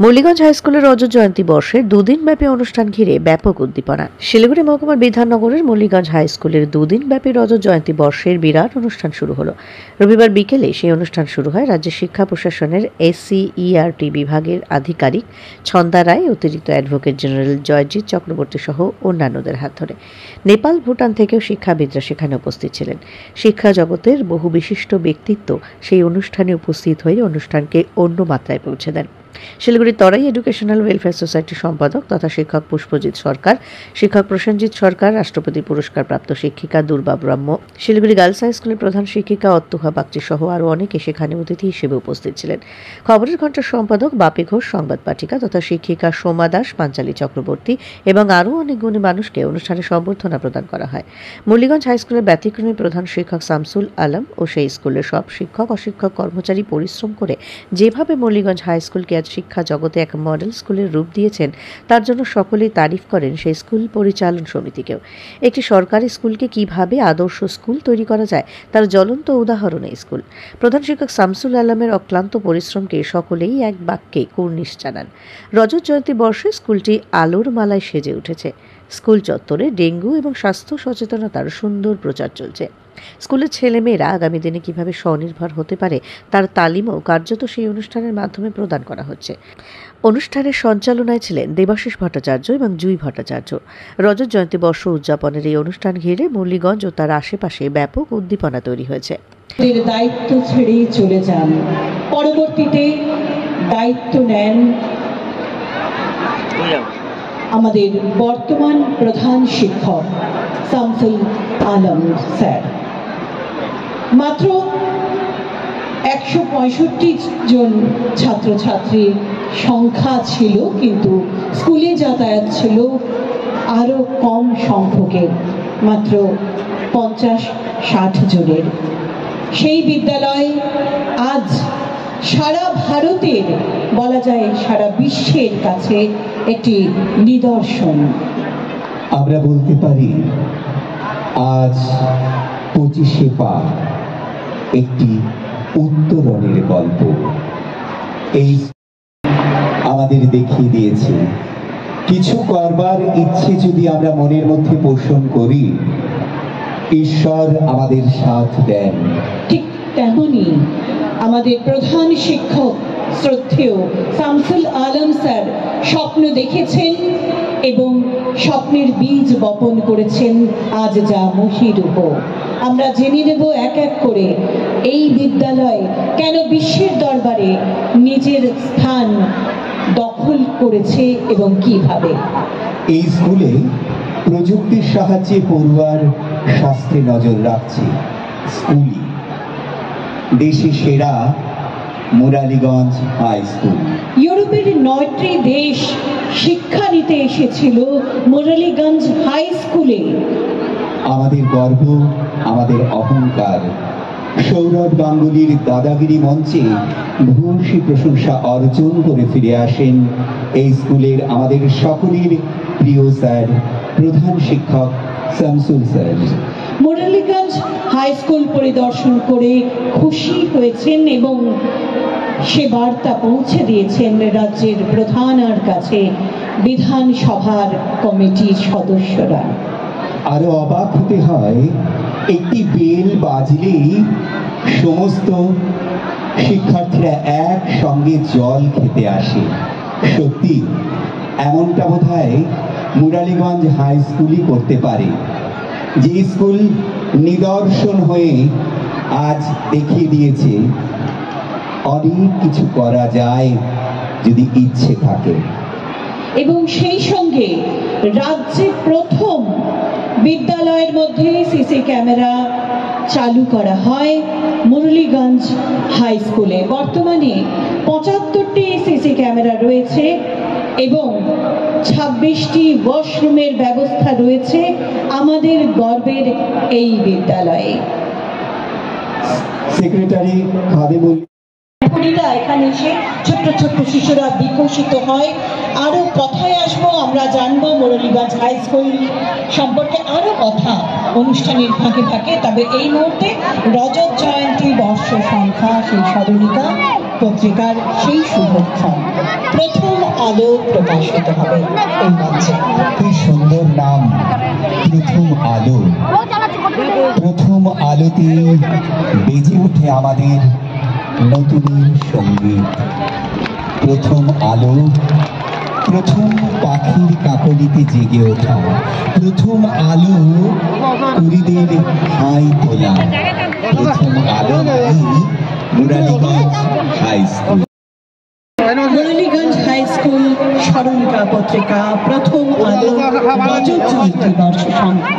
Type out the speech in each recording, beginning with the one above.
Muraliganj high স্কুলের রজত জয়ন্তী বর্ষের দুদিনব্যাপী অনুষ্ঠান ঘিরে ব্যাপক উদ্দীপনা। শিলিগুড়ি মহকুমার বিধাননগরের মুরলীগঞ্জ হাই স্কুলের দুদিনব্যাপী রজত জয়ন্তী বর্ষের বিরাট অনুষ্ঠান শুরু হলো। রবিবার বিকেলে সেই অনুষ্ঠান শুরু হয় রাজ্যের শিক্ষা প্রশাসনের SCERT বিভাগের আধিকারিক ছন্দা রায়, অতিরিক্ত অ্যাডভোকেট জেনারেল জয়জিৎ চক্রবর্তী সহ অন্যান্যদের হাত ধরে। নেপাল, ভুটান থেকেও শিক্ষাবিদরা সেখানে উপস্থিত ছিলেন। শিক্ষা জগতের বহু বিশিষ্ট ব্যক্তিত্ব সেই অনুষ্ঠানে উপস্থিত হয়ে অনুষ্ঠানকে অন্য মাত্রায় পৌঁছে দেন। শিলিগুড়ির তরাই এডুকেশনাল ওয়েলফেয়ার সোসাইটির সম্পাদক তথা শিক্ষক পুষ্পজিৎ সরকার, শিক্ষক প্রসেনজিৎ সরকার, রাষ্ট্রপতি পুরস্কারপ্রাপ্ত শিক্ষিকা দুর্বা ব্রহ্ম, শিলিগুড়ি গার্লস হাই স্কুলের প্রধান শিক্ষিকা অত্যুহা বাগচি সহ আরও অনেকে সেখানে অতিথি হিসেবে উপস্থিত ছিলেন। খবরের ঘণ্টার সম্পাদক বাপি ঘোষ, সংবাদ পাঠিকা তথা শিক্ষিকা সোমা দাস, পাঞ্চালী চক্রবর্তী এবং আরও অনেক গুণী মানুষকে অনুষ্ঠানে সম্বর্ধনা প্রদান করা হয়। মুরলীগঞ্জ হাই স্কুলের ব্যতিক্রমী প্রধান শিক্ষক শামসুল আলম ও সেই স্কুলের সব শিক্ষক অশিক্ষক কর্মচারী পরিশ্রম করে যেভাবে মুরলীগঞ্জ হাই স্কুলকে শিক্ষা জগতে এক মডেল স্কুলের রূপ দিয়েছেন, তার জন্য সকলেই তারিফ করেন সেই স্কুল পরিচালন সমিতিকেও। একটি সরকারি স্কুলকে কিভাবে আদর্শ স্কুল তৈরি করা যায় তার জ্বলন্ত উদাহরণ এই স্কুল। প্রধান শিক্ষক শামসুল আলমের অক্লান্ত পরিশ্রমকে সকলেই এক বাক্যে কুর্নিশ জানান। রজত জয়ন্তী বর্ষে স্কুলটি আলোর মালায় সেজে উঠেছে। স্কুল চত্বরে ডেঙ্গু এবং স্বাস্থ্য সচেতনতার সুন্দর প্রচার চলছে। স্কুলের ছেলেমেয়েরা আগামী দিনে কিভাবে স্বনির্ভর হতে পারে তার তালিমও কার্যত সেই অনুষ্ঠানের মাধ্যমে প্রদান করা হচ্ছে। অনুষ্ঠানের সঞ্চালনায় ছিলেন দেবাশিস ভট্টাচার্য এবং জুই ভট্টাচার্য। রজত জয়ন্তী বর্ষ উদযাপনের এই অনুষ্ঠান ঘিরে মুরলীগঞ্জ ও তার আশেপাশে ব্যাপক উদ্দীপনা তৈরি হয়েছে। দায়িত্ব ছেড়ে চলে যান, পরবর্তীতে দায়িত্ব নেন আমাদের বর্তমান প্রধান শিক্ষক শামসুল আলম স্যার। মাত্র 165 জন ছাত্রছাত্রীর সংখ্যা ছিল, কিন্তু স্কুলে যাতায়াত ছিল আরও কম সংখ্যকের, মাত্র 50-60 জনের। সেই বিদ্যালয় আজ সারা ভারতের, বলা যায় সারা বিশ্বের কাছে একটি নিদর্শন। আমরা বলতে পারি আজ 25শে পা একটি উত্তরণের গল্প এই আমাদের দেখিয়ে দিয়েছে। কিছু করবার ইচ্ছে যদি আমরা মনের মধ্যে পোষণ করি, ঈশ্বর আমাদের সাথ দেন। ঠিক তেমনি আমাদের প্রধান শিক্ষক শ্রদ্ধেয় শামসুল আলম স্যার স্বপ্ন দেখেছেন এবং স্বপ্নের বীজ বপন করেছেন আজ যা মহির উপর। আমরা জেনে নেব এক এক করে এই বিদ্যালয় কেন বিশ্বের দরবারে নিজের স্থান দখল করেছে এবং কিভাবে। এই স্কুলে প্রযুক্তির সাহায্যে পড়ুয়ার স্বাস্থ্যে নজর রাখছে স্কুলই। দেশে সেরা মুরালীগঞ্জ হাই স্কুল। ইউরোপের 9টি দেশ শিক্ষা নিতে এসেছিল মুরালীগঞ্জ হাই স্কুলে। আমাদের গর্ব, আমাদের অহংকার। সৌরভ গাঙ্গুলির দাদাগিরি মঞ্চে ভূয়সী প্রশংসা অর্জন করে ফিরে আসেন এই স্কুলের আমাদের সকলের প্রিয় স্যার, প্রধান শিক্ষক Shamsul sir. Muraliganj high school পরিদর্শন করে খুশি হয়েছেন এবং সে বার্তা পৌঁছে দিয়েছেন রাজ্যের প্রধানের কাছে বিধানসভার কমিটির সদস্যরা। আরো অবাক হতে হয়, একটি বেল বাজলেই সমস্ত শিক্ষার্থীরা একসঙ্গে জল খেতে আসে। সত্যি এমনটা বোধহয় মুরালীগঞ্জ হাই স্কুলই করতে পারে, যে স্কুল নিদর্শন হয়ে আজ দেখিয়ে দিয়েছে অনেক কিছু করা যায় যদি ইচ্ছে থাকে। এবং সেই সঙ্গে রাজ্যে প্রথম বিদ্যালয়ের মধ্যে সিসি ক্যামেরা চালু করা হয় মুরলীগঞ্জ হাই স্কুলে। বর্তমানে 75টি সিসি ক্যামেরা রয়েছে এবং 26টি ওয়াশরুমের ব্যবস্থা রয়েছে আমাদের গর্বের এই বিদ্যালয়ে। সেক্রেটারি খাদিমুল এখানে এসে ছোট্ট ছোট্ট শিশুরা বিকশিত হয়। আরো কথায় আসবো, আমরা জানবো মুরলীগঞ্জ হাই স্কুল সম্পর্কে আরো কথা অনুষ্ঠানের ফাঁকে ফাঁকে। তবে এই মুহূর্তে রজত জয়ন্তী বর্ষ সংখ্যা সেই স্মরণিকা পত্রিকার সেই শুভক্ষণ। প্রথম আলো প্রকাশিত হবে এই মঞ্চে। কি সুন্দর নাম, প্রথম আলো। প্রথম আলোতে বেজে ওঠে আমাদের নতুনের সঙ্গীত। প্রথম আলো, প্রথম পাখির কাকলিতে জেগে ওঠা, প্রথম আলো কুড়িদের হাই তোলা। Prothom Alo Muraliganj high school. Muraliganj high school স্মরণিকা পত্রিকা প্রথম আলো রজত জয়ন্তী বর্ষ সংখ্যা।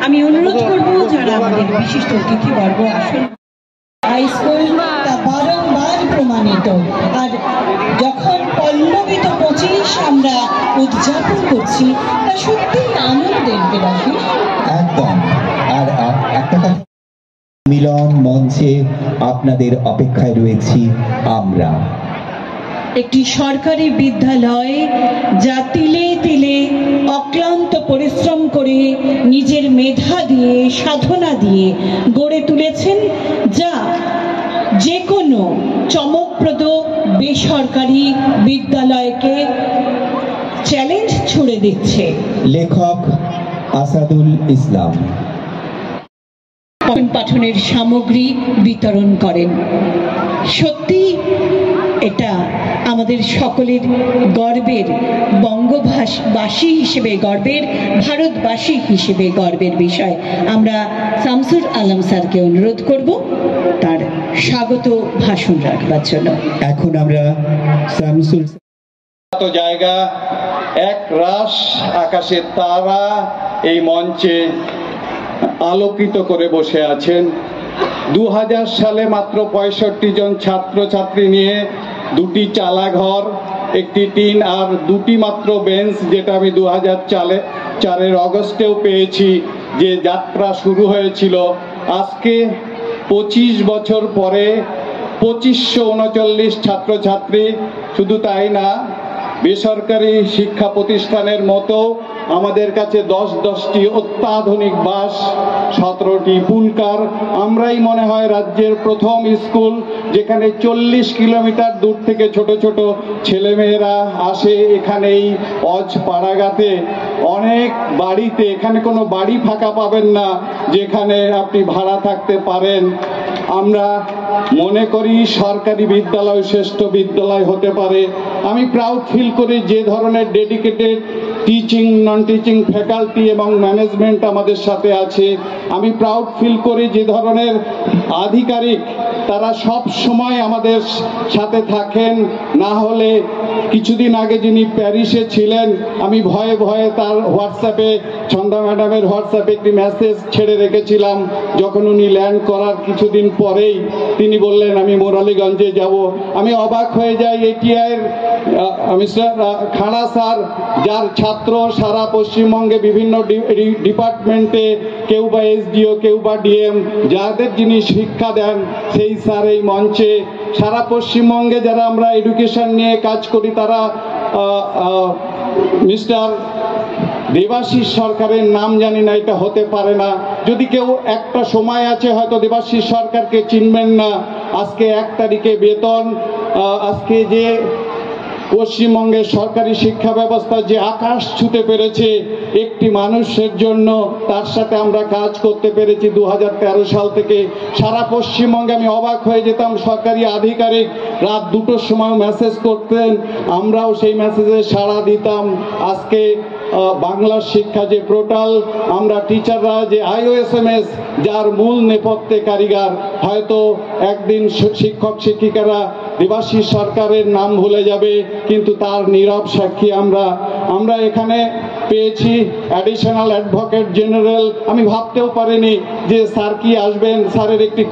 আমি অনুরোধ করব যারা আমাদের বিশিষ্ট অতিথিবর্গ আসুন। হাই স্কুল তা বারংবার প্রমাণিত, আর যখন পল্লবিত 25 আমরা উদযাপন করছি তা সত্যি আনন্দের দেবাশিস। একদম। আর একটা কথা, মিলন মঞ্চে আপনাদের অপেক্ষায় রয়েছি আমরা। একটি সরকারি বিদ্যালয় যা তিলে তিলে অক্লান্ত পরিশ্রম করে নিজের মেধা দিয়ে সাধনা দিয়ে গড়ে তুলেছেন, যা যে কোনো চমকপ্রদ বেসরকারি বিদ্যালয়কে চ্যালেঞ্জ ছুড়ে দিচ্ছে। লেখক আসাদুল ইসলাম পাঠনের সামগ্রী বিতরণ করেন। সত্যি এটা আমাদের সকলের গর্বের, বঙ্গবাসী হিসেবে গর্বের, ভারতবাসী হিসেবে গর্বের বিষয়। আমরা শামসুল আলম স্যারকে অনুরোধ করব তার স্বাগত ভাষণ রাখবার জন্য। এখন আমরা শামসুল জায়গা, এক রাশ আকাশের তারা এই মঞ্চে আলোকিত করে বসে আছেন। 2000 সালে মাত্র 65 জন ছাত্রছাত্রী নিয়ে 2টি চালাঘর, একটি টিন আর 2টি মাত্র বেঞ্চ, যেটা আমি 2004 অগস্টেও পেয়েছি, যে যাত্রা শুরু হয়েছিল। আজকে 25 বছর পরে 2539 ছাত্রছাত্রী। শুধু তাই না, বেসরকারি শিক্ষা প্রতিষ্ঠানের মতো আমাদের কাছে 10টি অত্যাধুনিক বাস, 17টি পুলকার। আমরাই মনে হয় রাজ্যের প্রথম স্কুল যেখানে 40 কিলোমিটার দূর থেকে ছোট ছোট ছেলেমেয়েরা আসে এখানেই অজ পাড়াগাতে। অনেক বাড়িতে, এখানে কোনো বাড়ি ফাঁকা পাবেন না যেখানে আপনি ভাড়া থাকতে পারেন। আমরা মনে করি সরকারি বিদ্যালয় শ্রেষ্ঠ বিদ্যালয় হতে পারে। আমি প্রাউড ফিল করি যে ধরনের dedicated teaching, non teaching faculty এবং ম্যানেজমেন্ট আমাদের সাথে আছে। আমি প্রাউড ফিল করি যে ধরনের আধিকারিক, তারা সব সময় আমাদের সাথে থাকেন। না হলে কিছুদিন আগে যিনি প্যারিসে ছিলেন, আমি ভয়ে ভয়ে তার হোয়াটসঅ্যাপে, ছন্দা ম্যাডামের হোয়াটসঅ্যাপে একটি মেসেজ ছেড়ে রেখেছিলাম। যখন উনি ল্যান্ড করার কিছুদিন পরেই তিনি বললেন আমি মুরালিগঞ্জে যাব। আমি অবাক হয়ে যাই। এটিআইয়ের মিস্টার খাড়া স্যার, যার ছাত্র সারা পশ্চিমবঙ্গে বিভিন্ন ডিপার্টমেন্টে, কেউ বা এসডিও, কেউ বা ডিএম, যাদের যিনি শিক্ষা দেন, সেই স্যার এই মঞ্চে। সারা পশ্চিমবঙ্গে যারা আমরা এডুকেশন নিয়ে কাজ করি, তারা মিস্টার দেবাশিস সরকারের নাম জানি না, এটা হতে পারে না। যদি কেউ একটা সময় আছে হয়তো দেবাশিস সরকারকে চিনবেন না। আজকে 1 তারিখে বেতন, আজকে যে পশ্চিমবঙ্গের সরকারি শিক্ষা ব্যবস্থা যে আকাশ ছুঁতে পেরেছে একটি মানুষের জন্য, তার সাথে আমরা কাজ করতে পেরেছি 2013 সাল থেকে। সারা পশ্চিমবঙ্গে আমি অবাক হয়ে যেতাম, সরকারি আধিকারিক রাত 2টোর সময় মেসেজ করতেন, আমরাও সেই মেসেজে সাড়া দিতাম। আজকে বাংলার শিক্ষা যে পোর্টাল, আমরা টিচাররা যে IOSMS, যার মূল নেপথ্যে কারিগর, হয়তো একদিন শিক্ষক শিক্ষিকারা দেবাশিস সরকারের নাম ভুলে যাবে, কিন্তু তার নীরব সাক্ষী আমরা এখানে পেয়েছি অ্যাডিশনাল অ্যাডভোকেট জেনারেল। আমি ভাবতেও পারিনি যে স্যার কি আসবেন। স্যারের একটি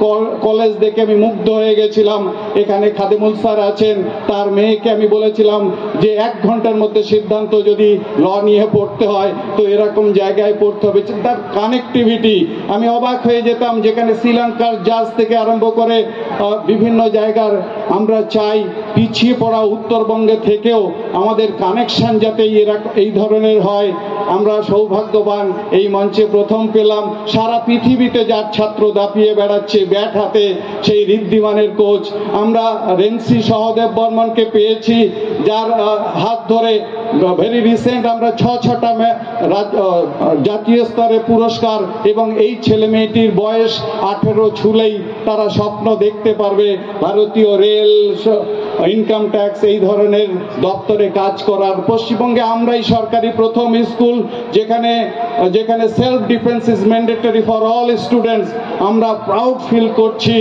কলেজ দেখে আমি মুগ্ধ হয়ে গেছিলাম। এখানে খাদেমুল স্যার আছেন, তার মেয়েকে আমি বলেছিলাম যে 1 ঘন্টার মধ্যে সিদ্ধান্ত, যদি ল নিয়ে পড়তে হয় তো এরকম জায়গায় পড়তে হবে। তার কানেক্টিভিটি, আমি অবাক হয়ে যেতাম, যেখানে শ্রীলঙ্কার জাজ থেকে আরম্ভ করে বিভিন্ন জায়গার। আমরা চাই পিছিয়ে পড়া উত্তরবঙ্গে থেকেও আমাদের কানেকশন যাতে এই ধরনের হয়। আমরা সৌভাগ্যবান, এই মঞ্চে প্রথম পেলাম। সারা পৃথিবীতে যার ছাত্র দাপিয়ে বেড়াচ্ছে ব্যাট হাতে, সেই ঋদ্ধিমানের কোচ। আমরা রেন্সি সহদেব বর্মনকে পেয়েছি, যার হাত ধরে ভেরি রিসেন্ট আমরা ছটা জাতীয় স্তরে পুরস্কার, এবং এই ছেলে মেয়েটির বয়স 18 ছুলেই তারা স্বপ্ন দেখতে পারবে ভারতীয় রেল, ইনকাম ট্যাক্স এই ধরনের দপ্তরে কাজ করার। পশ্চিমবঙ্গে আমরাই সরকারি প্রথম স্কুল যেখানে self defence is mandatory for all students. আমরা প্রাউড ফিল করছি।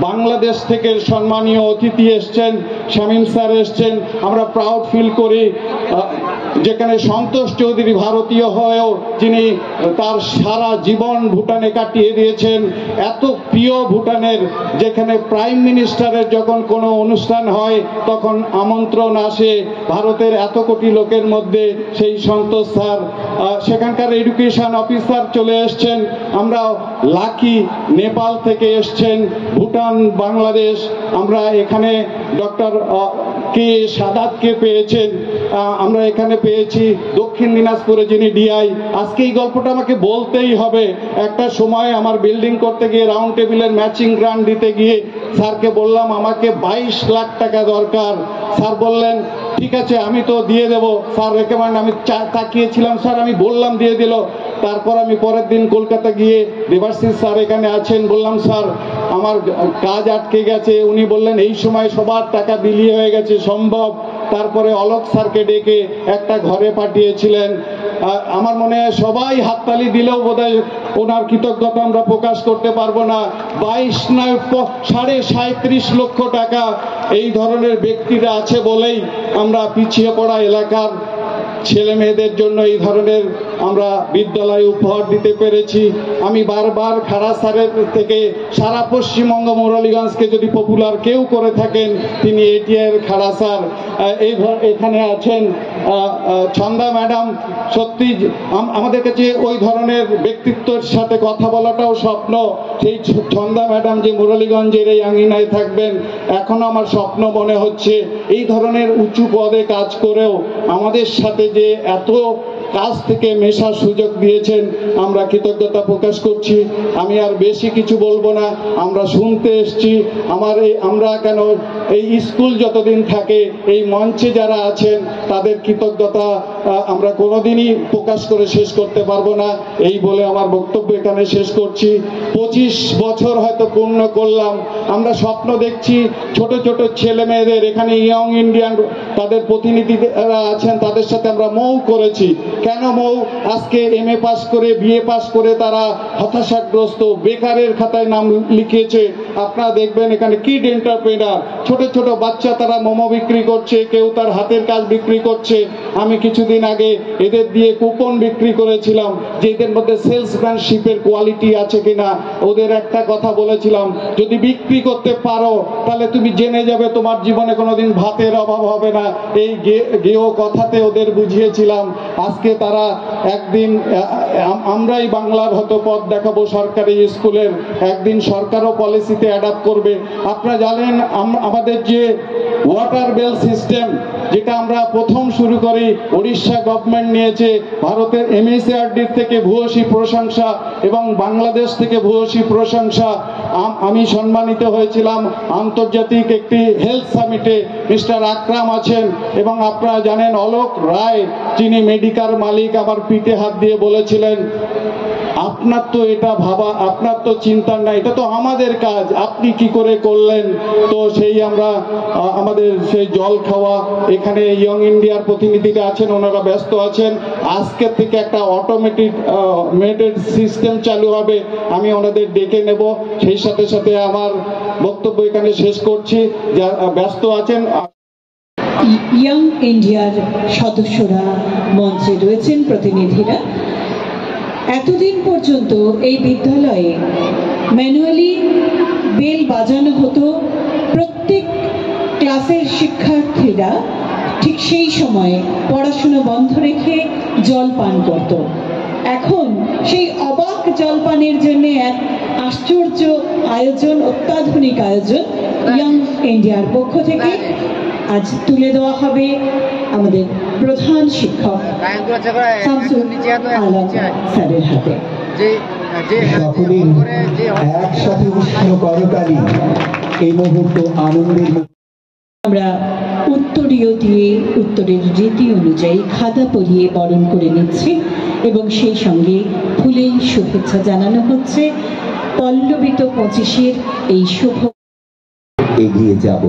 বাংলাদেশ থেকে সম্মানীয় অতিথি এসছেন, শামীম স্যার এসছেন, আমরা প্রাউড ফিল করি। যেখানে সন্তোষ চৌধুরী ভারতীয় হয়েও যিনি তার সারা জীবন ভুটানে কাটিয়ে দিয়েছেন, এত প্রিয় ভুটানের, যেখানে প্রাইম মিনিস্টারের যখন কোনো অনুষ্ঠান হয় তখন আমন্ত্রণ আসে ভারতের এত কোটি লোকের মধ্যে, সেই সন্তোষ স্যার। সেখানকার এডুকেশন অফিসার চলে এসছেন। আমরা লাকি, নেপাল থেকে এসছেন, ভুটান, বাংলাদেশ। আমরা এখানে ডক্টর কে সাদাতকে পেয়েছেন, আমরা এখানে পেয়েছি দক্ষিণ দিনাজপুরে যিনি ডিআই। আজকে এই গল্পটা আমাকে বলতেই হবে। একটা সময় আমার বিল্ডিং করতে গিয়ে রাউন্ড টেবিলের ম্যাচিং গ্রান্ট দিতে গিয়ে স্যারকে বললাম আমাকে 22 লাখ টাকা দরকার। স্যার বললেন ঠিক আছে আমি তো দিয়ে দেবো। স্যার রেকমেন্ড, আমি তাকিয়েছিলাম, স্যার আমি বললাম দিয়ে দিল। তারপর আমি পরের দিন কলকাতা গিয়ে দেবাশিস স্যার এখানে আছেন, বললাম স্যার আমার কাজ আটকে গেছে। উনি বললেন এই সময় সবার টাকা বিলিয়ে হয়ে গেছে, সম্ভব। তারপরে অলোক স্যারকে ডেকে একটা ঘরে পাঠিয়েছিলেন। আমার মনে হয় সবাই হাততালি দিলেও বোধহয় ওনার কৃতজ্ঞতা আমরা প্রকাশ করতে পারবো না। 22 নয় 37.5 লক্ষ টাকা এই ধরনের ব্যক্তিরা আছে বলেই আমরা পিছিয়ে পড়া এলাকার ছেলে মেয়েদের জন্য এই ধরনের আমরা বিদ্যালয় উপহার দিতে পেরেছি। আমি বারবার খাড়া স্যারের থেকে সারা পশ্চিমবঙ্গ মুরালীগঞ্জকে যদি পপুলার কেউ করে থাকেন তিনি এটিআর খাড়া স্যার। এখানে আছেন ছন্দা ম্যাডাম। সত্যি আমাদের কাছে ওই ধরনের ব্যক্তিত্বের সাথে কথা বলাটাও স্বপ্ন। সেই ছন্দা ম্যাডাম যে মুরালীগঞ্জের এই আঙিনায় থাকবেন, এখনো আমার স্বপ্ন মনে হচ্ছে। এই ধরনের উঁচু পদে কাজ করেও আমাদের সাথে যে এত কাজ থেকে মেশার সুযোগ দিয়েছেন, আমরা কৃতজ্ঞতা প্রকাশ করছি। আমি আর বেশি কিছু বলবো না, আমরা শুনতে এসছি। আমরা কেন এই স্কুল যতদিন থাকে, এই মঞ্চে যারা আছেন তাদের কৃতজ্ঞতা আমরা কোনোদিনই প্রকাশ করে শেষ করতে পারবো না। এই বলে আমার বক্তব্য এখানে শেষ করছি। 25 বছর হয়তো পূর্ণ করলাম। আমরা স্বপ্ন দেখছি ছোট ছোট ছেলে মেয়েদের, এখানে ইয়ং ইন্ডিয়ান তাদের প্রতিনিধিরা আছেন, তাদের সাথে আমরা মৌ করেছি। কেন মৌ? আজকে MA পাস করে, BA পাস করে তারা হতাশাগ্রস্ত, বেকারের খাতায় নাম লিখিয়েছে। আপনারা দেখবেন এখানে কিড এন্টারপ্রেনার, ছোট ছোট বাচ্চা, তারা মোমো বিক্রি করছে, কেউ তার হাতের কাজ বিক্রি করছে। আমি কিছুদিন আগে এদের দিয়ে কুপন বিক্রি করেছিলাম যে এদের মধ্যে সেলসম্যানশিপের কোয়ালিটি আছে কিনা। ওদের একটা কথা বলেছিলাম, যদি বিক্রি করতে পারো তাহলে তুমি জেনে যাবে তোমার জীবনে কোনোদিন ভাতের অভাব হবে না। এই গেও কথাতে ওদের বুঝিয়েছিলাম। আজকে তারা একদিন আমরাই বাংলার হয়তো পথ দেখাবো সরকারি স্কুলের, একদিন সরকারও পলিসিতে অ্যাডাপ্ট করবে। আপনারা জানেন আমাদের যে ওয়াটার বেল সিস্টেম, যেটা আমরা প্রথম শুরু করি, উড়িষ্যা গভর্নমেন্ট নিয়েছে। ভারতের MHRD থেকে ভূয়সী প্রশংসা এবং বাংলাদেশ থেকে ভূয়সী প্রশংসা। আমি সম্মানিত হয়েছিলাম আন্তর্জাতিক একটি হেলথ সামিটে। মিস্টার আকরাম আছেন এবং আপনারা জানেন অলোক রায়, যিনি মেডিকার মালিক, আমার পিঠে হাত দিয়ে বলেছিলেন আপনার তো এটা ভাবা, আপনার তো চিন্তা নাই, এটা তো আমাদের কাজ, আপনি কি করে করলেন। তো সেই আমরা আমাদের সেই জল খাওয়া, এখানে ইয়ং ইন্ডিয়ার প্রতিনিধিরা আছেন, ওনারা ব্যস্ত আছেন। আজকের থেকে একটা অটোমেটেড সিস্টেম চালু হবে, আমি ওনাদের ডেকে নেব। সেই সাথে সাথে আমার বক্তব্য এখানে শেষ করছি। যারা ব্যস্ত আছেন, ইয়ং ইন্ডিয়ার সদস্যরা মঞ্চে রয়েছেন, প্রতিনিধিরা। এতদিন পর্যন্ত এই বিদ্যালয়ে ম্যানুয়ালি বেল বাজানো হতো। প্রত্যেক ক্লাসের শিক্ষার্থীরা ঠিক সেই সময়ে পড়াশোনা বন্ধ রেখে জল পান করত। এখন সেই অবাক জলপানের জন্য এক আশ্চর্য আয়োজন, অত্যাধুনিক আয়োজন ইয়ং ইন্ডিয়ার পক্ষ থেকে আজ তুলে দেওয়া হবে আমাদের প্রধান শিক্ষক শামসুল আলম স্যারের হাতে। সকলেই একসাথে উষ্ণ করতালি এই মুহূর্ত আনন্দের। আমরা উত্তর উত্তরীয় দিয়ে উত্তরের রীতি অনুযায়ী খাদা পরিয়ে বরণ করে নিচ্ছে এবং সেই সঙ্গে ফুলেই শুভেচ্ছা জানানো হচ্ছে পল্লবিত 25-এর এই শুভ। এগিয়ে যাব।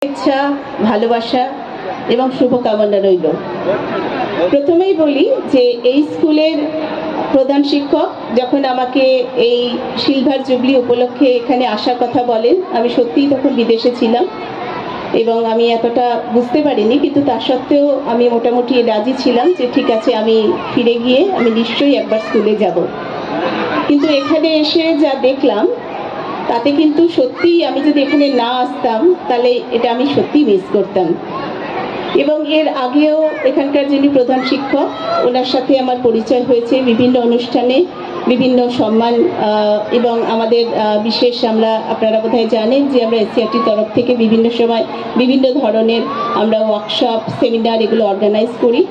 ইচ্ছা, ভালোবাসা এবং শুভকামনা রইল। প্রথমেই বলি যে এই স্কুলের প্রধান শিক্ষক যখন আমাকে এই সিলভার জুবলি উপলক্ষে এখানে আসার কথা বলেন, আমি সত্যিই তখন বিদেশে ছিলাম এবং আমি এতটা বুঝতে পারিনি, কিন্তু তা সত্ত্বেও আমি মোটামুটি রাজি ছিলাম যে ঠিক আছে, আমি ফিরে গিয়ে আমি নিশ্চয়ই একবার স্কুলে যাব। কিন্তু এখানে এসে যা দেখলাম তাতে কিন্তু সত্যিই আমি যদি এখানে না আসতাম তাহলে এটা আমি সত্যিই মিস করতাম। এবং এর আগেও এখানকার যিনি প্রধান শিক্ষক, ওনার সাথে আমার পরিচয় হয়েছে বিভিন্ন অনুষ্ঠানে, বিভিন্ন সম্মান এবং আমাদের বিশেষ আপনারা বোধহয় জানেন যে আমরা এসসিআরটির তরফ থেকে বিভিন্ন সময় বিভিন্ন ধরনের আমরা ওয়ার্কশপ, সেমিনার এগুলো অর্গানাইজ করি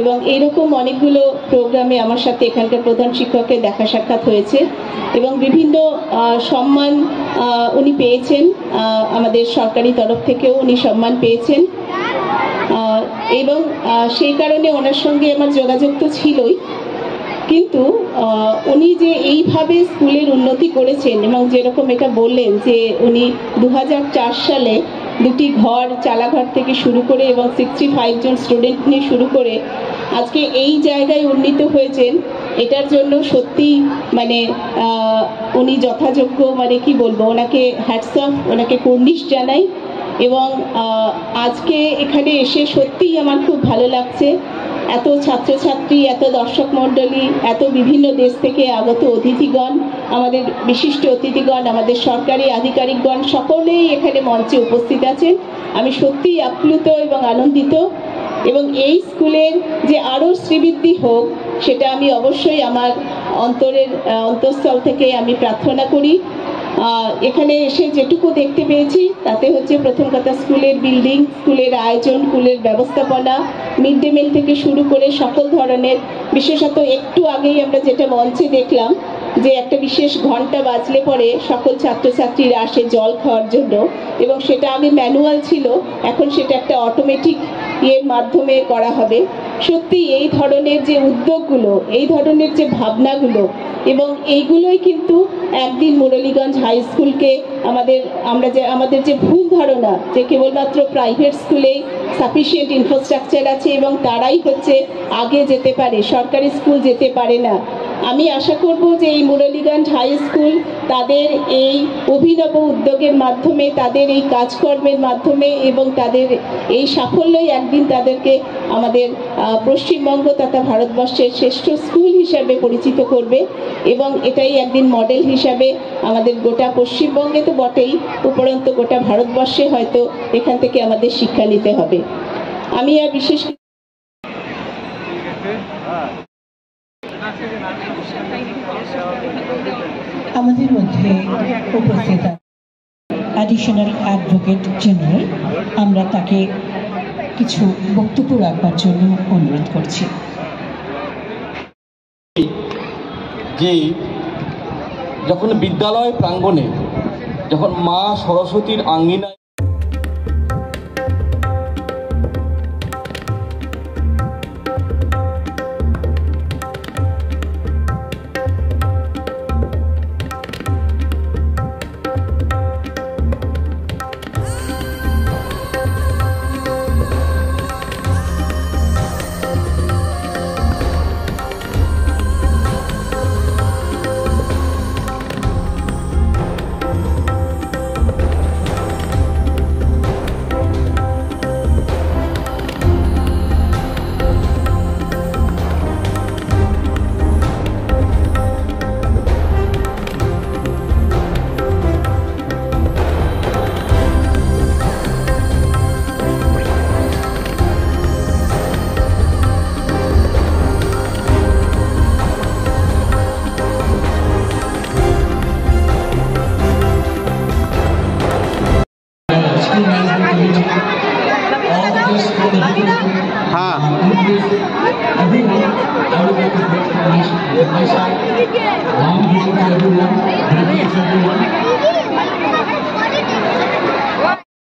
এবং এইরকম অনেকগুলো প্রোগ্রামে আমার সাথে এখানকার প্রধান শিক্ষকের দেখা সাক্ষাৎ হয়েছে এবং বিভিন্ন সম্মান উনি পেয়েছেন, আমাদের সরকারি তরফ থেকেও উনি সম্মান পেয়েছেন এবং সেই কারণে ওনার সঙ্গে আমার যোগাযোগ তো ছিলই। কিন্তু উনি যে এইভাবে স্কুলের উন্নতি করেছেন এবং যেরকম এটা বললেন যে উনি 2004 সালে 2টি ঘর, চালাঘর থেকে শুরু করে এবং 65 জন স্টুডেন্ট নিয়ে শুরু করে আজকে এই জায়গায় উন্নীত হয়েছেন, এটার জন্য সত্যি মানে উনি যথাযোগ্য, মানে কি বলবো, ওনাকে হ্যাটস অফ, ওনাকে কুর্নিশ জানাই। এবং আজকে এখানে এসে সত্যিই আমার খুব ভালো লাগছে। এত ছাত্রছাত্রী, এত দর্শক মণ্ডলী, এত বিভিন্ন দেশ থেকে আগত অতিথিগণ, আমাদের বিশিষ্ট অতিথিগণ, আমাদের সরকারি আধিকারিকগণ সকলেই এখানে মঞ্চে উপস্থিত আছেন। আমি সত্যিই আপ্লুত এবং আনন্দিত এবং এই স্কুলের যে আরও শ্রীবৃদ্ধি হোক সেটা আমি অবশ্যই আমার অন্তঃস্থল থেকে আমি প্রার্থনা করি। এখানে এসে যেটুকু দেখতে পেয়েছি তাতে হচ্ছে প্রথম কথা স্কুলের বিল্ডিং, স্কুলের আয়োজন, স্কুলের ব্যবস্থাপনা, মিড ডে মিল থেকে শুরু করে সকল ধরনের, বিশেষত একটু আগেই আমরা যেটা মঞ্চে দেখলাম যে একটা বিশেষ ঘন্টা বাজলে পরে সকল ছাত্রছাত্রীরা আসে জল খাওয়ার জন্য এবং সেটা আগে ম্যানুয়াল ছিল, এখন সেটা একটা অটোমেটিক এর মাধ্যমে করা হবে। সত্যি এই ধরনের যে উদ্যোগগুলো, এই ধরনের যে ভাবনাগুলো এবং এইগুলোই কিন্তু একদিন মুরলীগঞ্জ হাই স্কুলকে আমাদের যে ভুল ধারণা যে কেবলমাত্র প্রাইভেট স্কুলেই সাফিসিয়েন্ট ইনফ্রাস্ট্রাকচার আছে এবং তারাই হচ্ছে আগে যেতে পারে, সরকারি স্কুল যেতে পারে না, আমি আশা করব যে এই মুরলীগঞ্জ হাই স্কুল তাদের এই অভিনব উদ্যোগের মাধ্যমে, তাদের এই কাজকর্মের মাধ্যমে এবং তাদের এই সাফল্যই একদিন তাদেরকে আমাদের পশ্চিমবঙ্গ তথা ভারতবর্ষের শ্রেষ্ঠ স্কুল হিসাবে পরিচিত করবে এবং এটাই একদিন মডেল হিসাবে আমাদের গোটা পশ্চিমবঙ্গে তো বটেই, উপরন্তু গোটা ভারতবর্ষে হয়তো এখান থেকে আমাদের শিক্ষা নিতে হবে। আমি আর বিশেষ আমাদের মধ্যে উপস্থিত অ্যাডিশনাল অ্যাডভোকেট জেনারেল, আমরা তাকে কিছু বক্তব্য রাখবার জন্য অনুরোধ করছি। যে যখন বিদ্যালয় প্রাঙ্গণে, যখন মা সরস্বতীর আঙ্গিনায় हाँ like to make from my side. Long greeting to everyone. Greetings everyone.